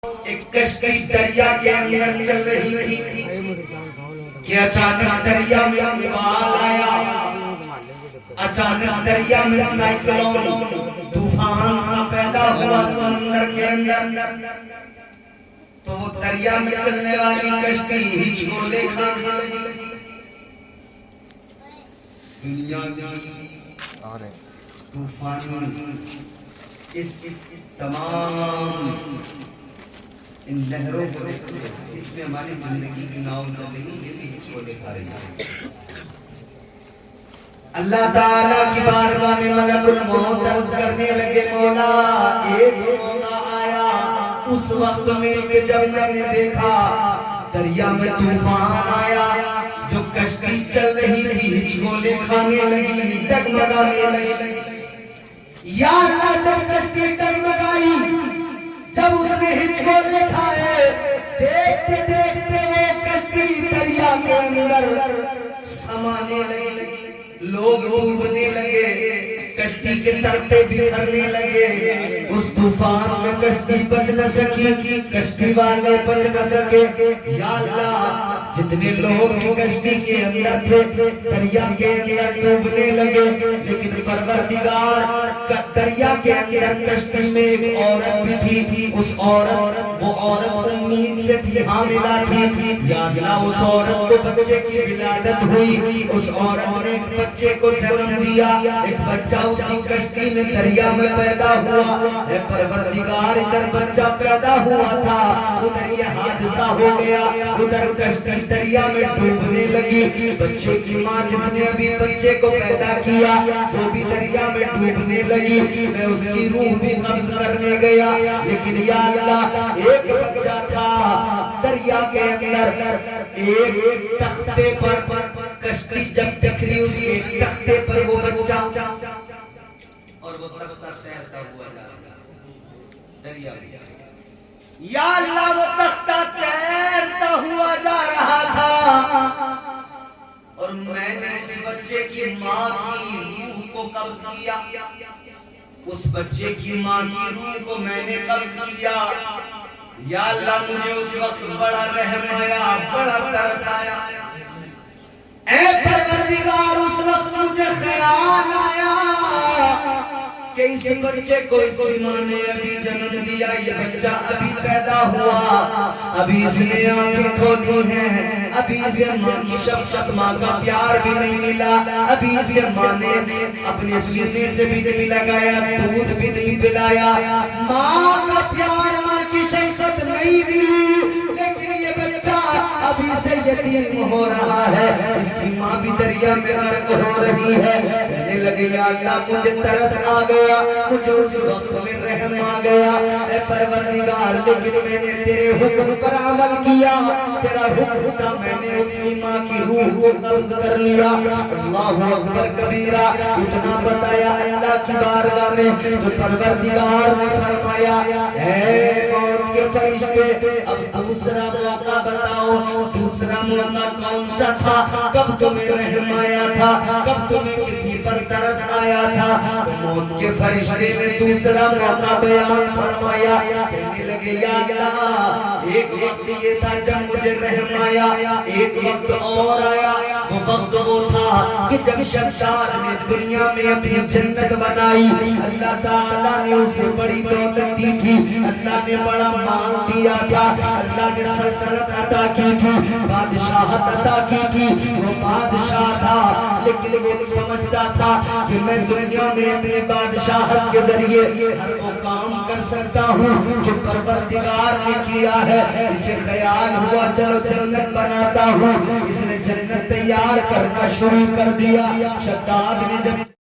ایک کشتی دریا کے اندر چل رہی تھی کہ اچانک دریا میں ابال آیا، اچانک دریا میں سائیکلون طوفان سا پیدا ہوا سمندر کے اندر۔ تو وہ دریا میں چلنے والی کشتی ہچکولے کھانے لگی۔ دنیا کی طوفان اس تمام ان لہروں کو اس میں ہماری زندگی کی ناؤ چل رہی ہے، یہ بھی ہچکولے کھا رہی ہے۔ اللہ تعالیٰ کی بارگاہ میں ملک الموت عرض کرنے لگے، مولا ایک موقع آیا اس وقت میں کہ جب میں نے دیکھا دریا میں طوفان آیا، جو کشتی چل رہی تھی ہچکولے کھانے لگی، ڈگمگانے لگی۔ یا اللہ جب کشتی ڈگمگائی، جب اس نے ہچکولے کھائے، دیکھتے دیکھتے وہ کشتی دریا کے اندر سمانے لگی، لوگ ڈوبنے لگے، کشتی کے تختے بکھرنے لگے۔ اس طوفان میں کشتی بچ نہ سکی، کشتی والے بچ نہ سکے۔ یا اللہ جتنے لوگ کشتی کے اندر تھے دریا کے اندر ڈوبنے لگے، لیکن پروردگار دریا کے اندر کشتی میں ایک عورت بھی تھی، اس عورت وہ عورت امید سے تھی، حاملہ تھی۔ یا اللہ اس عورت کو بچے کی ولادت ہوئی، اس عورت نے ایک بچے کو جنم دیا، ایک بچہ اسی کشتی میں دریا میں پیدا ہوا۔ اے پروردگار ادھر بچہ پیدا ہوا تھا، ادھر یہ حادثہ ہو گیا، ادھر کشتی دریا میں ڈوبنے لگی۔ بچے کی ماں جس نے ابھی بچے کو پیدا کیا وہ بھی دریا میں ڈوبنے لگی، میں اس کی روح بھی قبض کرنے گیا۔ لیکن یا اللہ ایک بچہ تھا دریا کے اندر، ایک تختے پر کشتی جب بکھری اس کے تختے پر وہ بچہ، اور وہ تختہ تیرتا ہوا جا رہا دریا میں۔ یا اللہ وہ تختہ تیرتا ہوا جا رہا تھا، اور میں نے اس بچے کی ماں کی روح کو قبض کیا، اس بچے کی ماں کی روح کو میں نے قبض کیا۔ یا اللہ مجھے اس وقت بڑا رحم آیا، بڑا ترس آیا۔ اے پروردگار اس وقت مجھے خیال آیا کہ اس بچے کو اس کی ماں نے ابھی جنم دیا، یہ بچہ ابھی پیدا ہوا، ابھی اس نے آنکھیں کھولی ہیں، ابھی اسے ماں کی شفقت ماں کا پیار بھی نہیں ملا، ابھی اسے ماں نے اپنے سینے سے بھی نہیں لگایا، دودھ بھی نہیں پلایا، ماں کا پیار ماں کی شفقت نہیں ملی، لیکن یہ بچہ ابھی سے یتیم ہو رہا ہے، اس کی ماں بھی دریا میں غرق ہو رہی ہے۔ کہنے لگے یا اللہ مجھے ترس آ گیا، مجھے اس وقت میں رحم آ گیا، اے پروردگار لیکن میں نے تیرے حکم پر عمل کیا، تیرا حکم تھا، میں نے اس کی ماں کی روح کو قبض کر لیا۔ اللہ اکبر کبیرہ، اتنا بتایا اللہ کی بارگاہ میں تو پروردگار نے فرمایا اے موت کے فرشتے اب دوسرا موقع بتاؤ، دوسرا موقع کون سا تھا، کب تمہیں رحم آیا تھا، کب تمہیں کسی پر ترس آیا تھا؟ تو موت کے فرشتے نے دوسرا موقع بیان فرمایا، کہنے لگے یا اللہ ایک وقت یہ تھا جب مجھے رحم آیا، ایک وقت اور آیا، وہ وقت وہ تھا کہ جب شداد نے دنیا میں اپنی جنت بنائی، اللہ تعالیٰ نے اسے بڑی دولت دی تھی، اللہ نے بڑا مال دیا تھا، اللہ نے سلطنت عطا کی تھی، بادشاہت عطا کی تھی، وہ بادشاہ تھا لیکن وہ سمجھتا تھا کہ میں دنیا میں اپنی بادشاہت کے ذریعے ہر وہ کام کر سکتا ہوں جو پروردگار نے کیا ہے۔ اسے خیال ہوا چلو جنت بناتا ہوں، اس نے جنت تیار کرنا شروع کر دیا۔ شداد نے جب